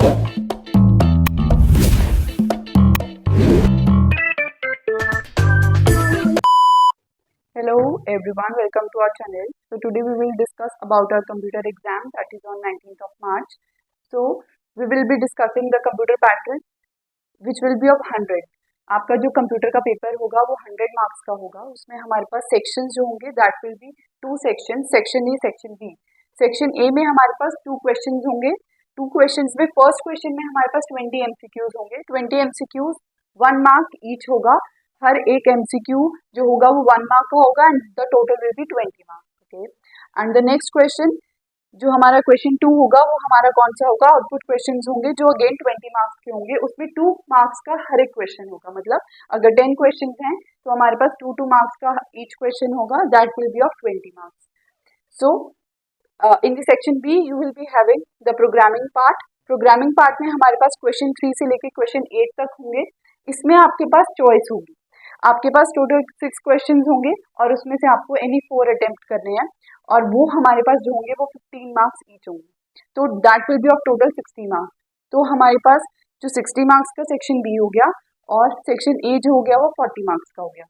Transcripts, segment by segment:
Hello everyone, welcome to our channel. So today we will discuss about our computer exam that is on 19th of March. So we will be discussing the computer pattern which will be of 100. आपका जो computer का paper होगा वो 100 marks का होगा. उसमें हमारे पास sections जो होंगे that will be 2 section, section A, section B. Section A में हमारे पास 2 क्वेश्चंस होंगे. 2 क्वेश्चंस में फर्स्ट क्वेश्चन में हमारे पास 20 एमसीक्यूज होंगे. 20 एमसीक्यूज 1 मार्क ईच होगा. हर एक एमसीक्यू जो होगा वो 1 मार्क का होगा and the total will be 20 marks. Okay, and the next question जो हमारा क्वेश्चन 2 होगा वो हमारा कौन सा होगा, आउटपुट क्वेश्चंस होंगे जो अगेन 20 मार्क्स के होंगे. उसमें 2 मार्क्स का हर एक क्वेश्चन होगा. मतलब अगर 10 क्वेश्चंस हैं तो हमारे पास 2 मार्क्स का ईच क्वेश्चन होगा that will be of 20 marks. So in the section B you will be having the programming part. Programming part में हमारे पास क्वेश्चन 3 से लेकर क्वेश्चन 8 तक होंगे. इसमें आपके पास चॉइस होगी. आपके पास टोटल 6 क्वेश्चंस होंगे और उसमें से आपको एनी 4 अटेम्प्ट करने हैं और वो हमारे पास जो होंगे वो 15 मार्क्स ईच होंगे. तो that will be of total 60 marks. तो हमारे पास जो 60 मार्क्स का सेक्शन बी हो गया और सेक्शन ए जो हो गया वो 40 मार्क्स का हो गया.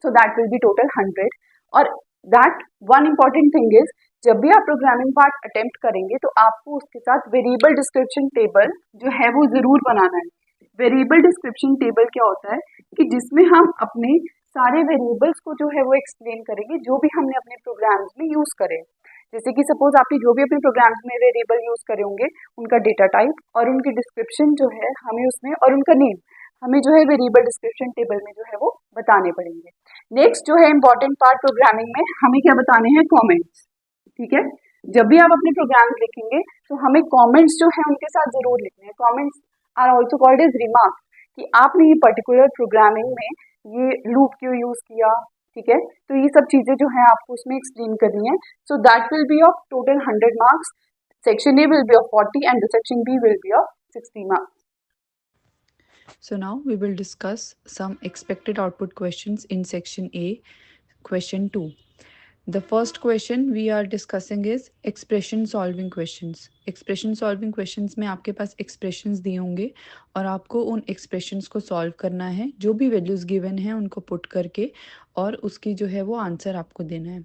सो दैट विल बी टोटल 100. और that one important thing is, जब भी आप प्रोग्रामिंग पार्ट अटेम्प्ट करेंगे तो आपको उसके साथ वेरिएबल डिस्क्रिप्शन टेबल जो है वो जरूर बनाना है. वेरिएबल डिस्क्रिप्शन टेबल क्या होता है कि जिसमें हम अपने सारे वेरिएबल्स को जो है वो एक्सप्लेन करेंगे जो भी हमने अपने प्रोग्राम्स में यूज करे. जैसे कि सपोज आपने जो भी अपने प्रोग्राम्स में वेरिएबल यूज करे होंगे उनका डेटा टाइप और उनकी डिस्क्रिप्शन जो है हमें उसमें और उनका नेम हमें जो है वेरिएबल डिस्क्रिप्शन टेबल में जो है वो बताने पड़ेंगे. नेक्स्ट जो है इम्पॉर्टेंट पार्ट प्रोग्रामिंग में हमें क्या बताने हैं, कॉमेंट्स. ठीक है, जब भी आप अपने प्रोग्राम्स लिखेंगे तो हमें कॉमेंट्स जो है उनके साथ जरूर लिखने हैं. Comments are also called as remark कि आपने ये पर्टिकुलर प्रोग्रामिंग में ये लूप क्यों यूज किया. ठीक है, तो ये सब चीजें जो है आपको उसमें एक्सप्लेन करनी है. So that will be of total 100 marks. Section A will be of 40 and the section B will be of 60 marks. So now we will discuss some expected output questions in section A, question 2. The first question we are discussing is expression solving questions. Expression solving questions में आपके पास expressions दिए होंगे और आपको उन expressions को solve करना है. जो भी values given हैं उनको put करके और उसकी जो है वो आंसर आपको देना है.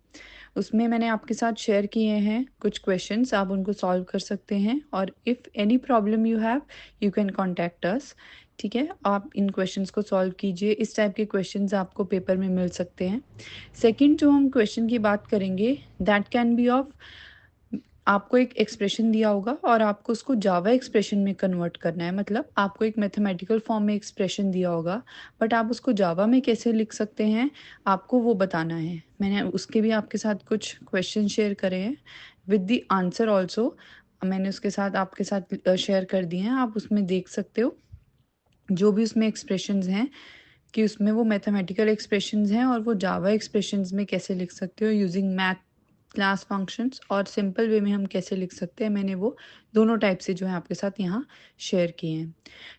उसमें मैंने आपके साथ शेयर किए हैं कुछ क्वेश्चंस, आप उनको सॉल्व कर सकते हैं और if any problem you have you can contact us. ठीक है, आप इन क्वेश्चंस को सॉल्व कीजिए. इस टाइप के क्वेश्चंस आपको पेपर में मिल सकते हैं. सेकंड जो हम क्वेश्चन की बात करेंगे दैट कैन बी ऑफ, आपको एक एक्सप्रेशन दिया होगा और आपको उसको जावा एक्सप्रेशन में कन्वर्ट करना है. मतलब आपको एक मैथमेटिकल फॉर्म में एक्सप्रेशन दिया होगा बट आप उसको जावा में कैसे लिख सकते हैं आपको वो बताना है. मैंने उसके भी आपके साथ कुछ क्वेश्चन शेयर करे हैं विद द आंसर ऑल्सो. मैंने उसके साथ आपके साथ शेयर कर दिए हैं, आप उसमें देख सकते हो जो भी उसमें एक्सप्रेशंस हैं कि उसमें वो मैथमेटिकल एक्सप्रेशंस हैं और वो जावा एक्सप्रेशंस में कैसे लिख सकते हो यूजिंग मैथ क्लास फंक्शंस और सिंपल वे में हम कैसे लिख सकते हैं. मैंने वो दोनों टाइप से जो है आपके साथ यहाँ शेयर किए हैं.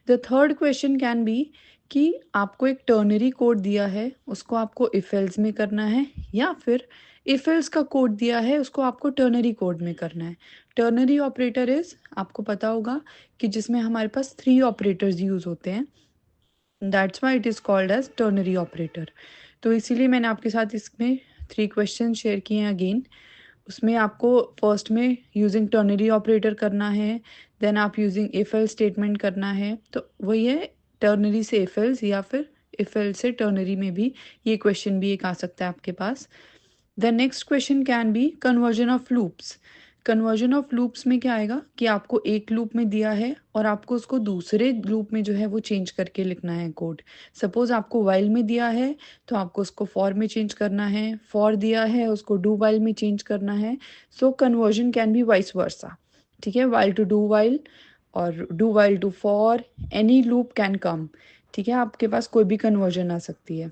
The third question can B कि आपको एक टर्नरी कोड दिया है, उसको आपको इफ एल्स में करना है या फिर इफ एल्स का कोड दिया है उसको आपको टर्नरी कोड में करना है. टर्नरी ऑपरेटर इज, आपको पता होगा कि जिसमें हमारे पास 3 ऑपरेटर्स यूज होते हैं, that's why it is called as ternary operator. तो इसीलिए मैंने आपके साथ इसमें 3 क्वेश्चन शेयर किए हैं. अगेन उसमें आपको फर्स्ट में यूजिंग टर्नरी ऑपरेटर करना है, देन आप यूजिंग इफ एल्स स्टेटमेंट करना है. तो वही है, टर्नरी से इफ एल्स या फिर इफ एल्स से टर्नरी में भी ये क्वेश्चन भी एक आ सकता है आपके पास. The next question can be conversion of loops. Conversion of loops में क्या आएगा कि आपको एक लूप में दिया है और आपको उसको दूसरे लूप में जो है वो चेंज करके लिखना है कोड. सपोज आपको वाइल में दिया है तो आपको उसको फॉर में चेंज करना है, फॉर दिया है उसको डू वाइल में चेंज करना है. So conversion can be vice versa. ठीक है, वाइल टू डू वाइल और do while to for, any loop can come. ठीक है, आपके पास कोई भी कन्वर्जन आ सकती है.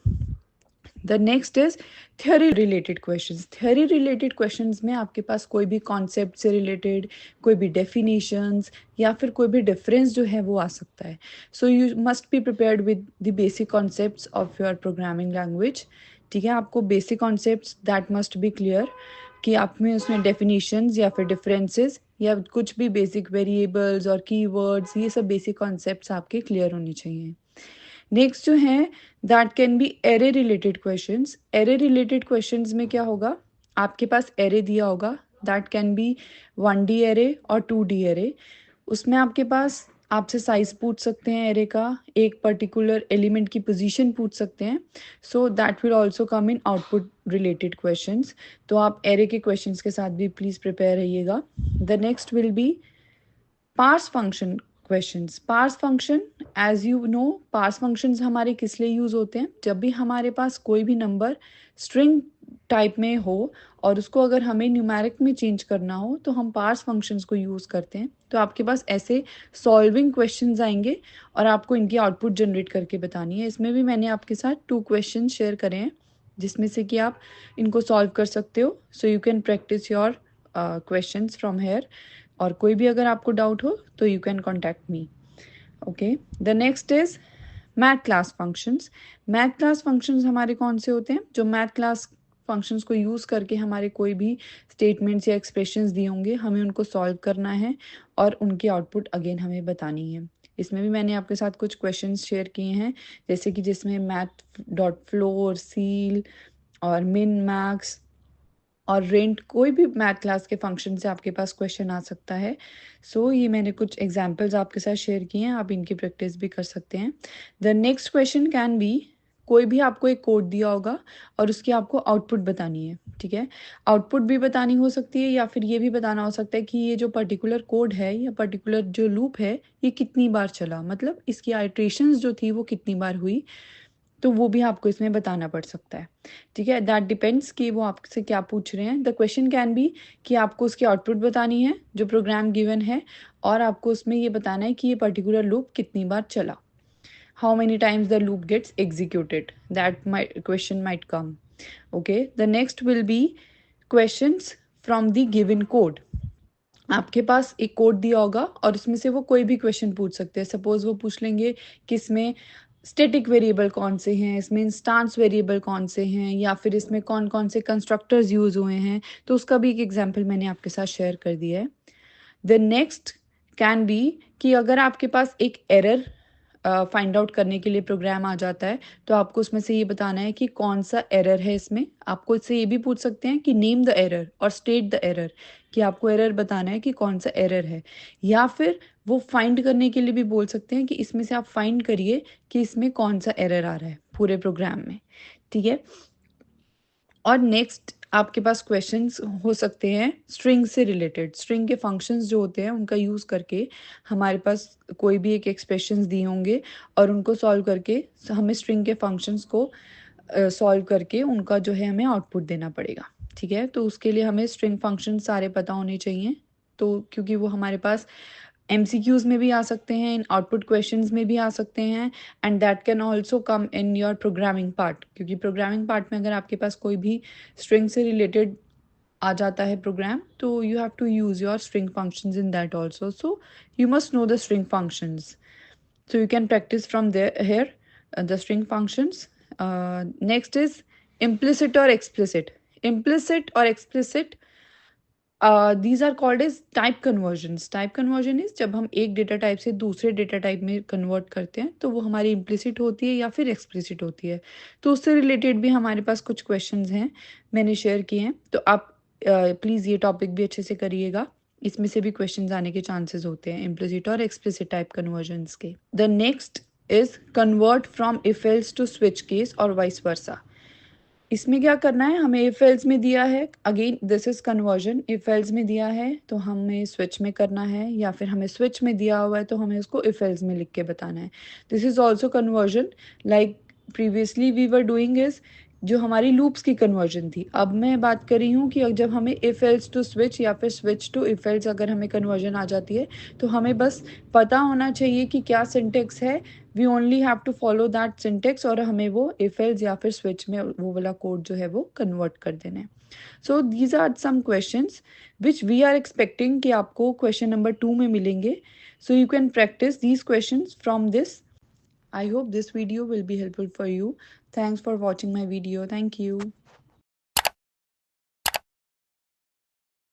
The next is theory related questions. Theory related questions में आपके पास कोई भी कॉन्सेप्ट से रिलेटेड कोई भी डेफिनेशंस या फिर कोई भी डिफरेंस जो है वो आ सकता है. सो you must be prepared with the basic concepts of your programming language. ठीक है, आपको basic concepts that must be clear कि आप में उसमें डेफिनेशंस या फिर डिफरेंसेस या कुछ भी बेसिक वेरिएबल्स और कीवर्ड्स, ये सब बेसिक कॉन्सेप्ट्स आपके क्लियर होने चाहिए। नेक्स्ट जो है that can be array related questions. Array related questions में क्या होगा, आपके पास एरे दिया होगा, that can be 1D array और 2D एरे। उसमें आपके पास आपसे साइज पूछ सकते हैं एरे का, एक पर्टिकुलर एलिमेंट की पोजीशन पूछ सकते हैं। So that will also come in output related questions. तो आप एरे के क्वेश्चंस के साथ भी प्लीज प्रिपेयर रहिएगा। The next will be parse function questions. Parse function, as you know, parse functions हमारे किस लिए यूज होते हैं, जब भी हमारे पास कोई भी नंबर स्ट्रिंग टाइप में हो और उसको अगर हमें न्यूमेरिक में चेंज करना हो तो हम पार्स फंक्शंस को यूज करते हैं। तो आपके पास ऐसे सॉल्विंग क्वेश्चंस आएंगे और आपको इनकी आउटपुट जनरेट करके बतानी है। इसमें भी मैंने आपके साथ 2 क्वेश्चन शेयर करे हैं जिसमें से कि आप इनको सॉल्व कर सकते हो। सो you can practice your questions from here. और कोई भी अगर आपको डाउट हो तो you can contact me. Okay, the next is math class functions. Math class functions हमारे कौन से होते हैं, जो मैथ क्लास फंक्शंस को यूज करके हमारे कोई भी स्टेटमेंट्स या एक्सप्रेशंस दिए होंगे हमें उनको सॉल्व करना है और उनकी आउटपुट अगेन हमें बतानी है। इसमें भी मैंने आपके साथ कुछ क्वेश्चंस शेयर किए हैं, जैसे कि जिसमें मैथ डॉट फ्लोर, सील और मिन मैक्स और रेंट, कोई भी मैथ क्लास के फंक्शन से आपके पास क्वेश्चन आ सकता है। सो ये मैंने कुछ एग्जांपल्स आपके साथ शेयर किए हैं, आप इनकी प्रैक्टिस भी कर सकते हैं। The next question can B, कोई भी आपको एक कोड दिया होगा और उसकी आपको आउटपुट बतानी है। ठीक है, आउटपुट भी बतानी हो सकती है या फिर ये भी बताना हो सकता है कि ये जो पर्टिकुलर कोड है या पर्टिकुलर जो लूप है ये कितनी बार चला, मतलब इसकी आइट्रेशंस जो थी वो कितनी बार हुई, तो वो भी आपको इसमें बताना पड़ सकता है। ठीक है, दैट डिपेंड्स कि वो आपसे क्या पूछ रहे हैं। द क्वेश्चन कैन बी कि आपको उसकी आउटपुट बतानी है जो प्रोग्राम गिवन है, और आपको उसमें ये बताना है कि ये पर्टिकुलर लूप कितनी बार चला, how many times the loop gets executed, that my question might come. Okay, the next will be questions from the given code. आपके पास एक कोड दिया होगा और उसमें से वो कोई भी क्वेश्चन पूछ सकते हैं। सपोज वो पूछ लेंगे कि इसमें स्टैटिक वेरिएबल कौन से हैं, इसमें इंस्टांस वेरिएबल कौन से हैं, या फिर इसमें कौन कौन से कंस्ट्रक्टर्स यूज हुए हैं, तो उसका भी एक एग्जांपल मैंने आपके साथ शेयर कर दिया है। द नेक्स्ट कैन बी कि अगर आपके पास एक एरर फाइंड आउट करने के लिए प्रोग्राम आ जाता है तो आपको उसमें से ये बताना है कि कौन सा एरर है इसमें। आपको इससे ये भी पूछ सकते हैं कि नेम द एरर और स्टेट द एरर, कि आपको एरर बताना है कि कौन सा एरर है, या फिर वो फाइंड करने के लिए भी बोल सकते हैं कि इसमें से आप फाइंड करिए कि इसमें कौन सा एरर आ रहा है पूरे प्रोग्राम में। ठीक है, और नेक्स्ट आपके पास क्वेश्चंस हो सकते हैं स्ट्रिंग से रिलेटेड। स्ट्रिंग के फंक्शंस जो होते हैं उनका यूज़ करके हमारे पास कोई भी एक एक्सप्रेशंस दिए होंगे और उनको सॉल्व करके हमें स्ट्रिंग के फंक्शंस को सॉल्व करके उनका जो है हमें आउटपुट देना पड़ेगा। ठीक है, तो उसके लिए हमें स्ट्रिंग फंक्शन सारे पता होने चाहिए, तो क्योंकि वो हमारे पास MCQs में भी आ सकते हैं, इन आउटपुट क्वेश्चंस में भी आ सकते हैं, and that can also come in your programming part, क्योंकि प्रोग्रामिंग पार्ट में अगर आपके पास कोई भी स्ट्रिंग से रिलेटेड आ जाता है प्रोग्राम, तो you have to use your string functions in that also. So you must know the string functions, so you can practice from there here the string functions. Next is implicit or explicit. Implicit or explicit, these are called as type conversions. Type conversion is जब हम एक data type से दूसरे data type में convert करते हैं तो वो हमारी implicit होती है या फिर explicit होती है। तो उससे रिलेटेड भी हमारे पास कुछ क्वेश्चंस हैं, मैंने शेयर किए हैं, तो आप प्लीज़ ये टॉपिक भी अच्छे से करिएगा। इसमें से भी क्वेश्चंस आने के चांसेस होते हैं implicit और explicit टाइप कन्वर्जन्स के। The next is convert from if else to switch case और वाइस वर्सा। इसमें क्या करना है, हमें इफ एल्स में दिया है, again this is conversion, if else में दिया है तो हमें स्विच में करना है, या फिर हमें स्विच में दिया हुआ है तो हमें उसको इफ एल्स में लिख के बताना है। This is also conversion, like previously we were doing is जो हमारी लूप्स की कन्वर्जन थी। अब मैं बात कर रही हूँ कि जब हमें इफ एल्स टू स्विच या फिर स्विच टू इफ एल्स अगर हमें कन्वर्जन आ जाती है तो हमें बस पता होना चाहिए कि क्या सिंटेक्स है, we only have to follow that syntax, और हमें वो इफ एल्स या फिर स्विच में वो वाला कोड जो है वो कन्वर्ट कर देना है। So these are some questions which we are expecting कि आपको क्वेश्चन नंबर 2 में मिलेंगे। So you can practice these questions from this. I hope this video will be helpful for you. Thanks for watching my video. Thank you.